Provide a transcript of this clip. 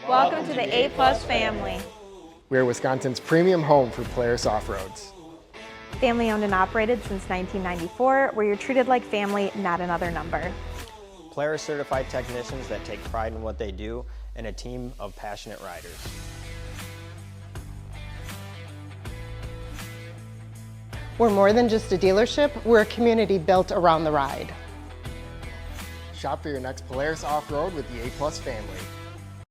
Welcome to the A+ family. We are Wisconsin's premium home for Polaris Off-Roads. Family owned and operated since 1994, where you're treated like family, not another number. Polaris certified technicians that take pride in what they do, and a team of passionate riders. We're more than just a dealership, we're a community built around the ride. Shop for your next Polaris Off-Road with the A+ family.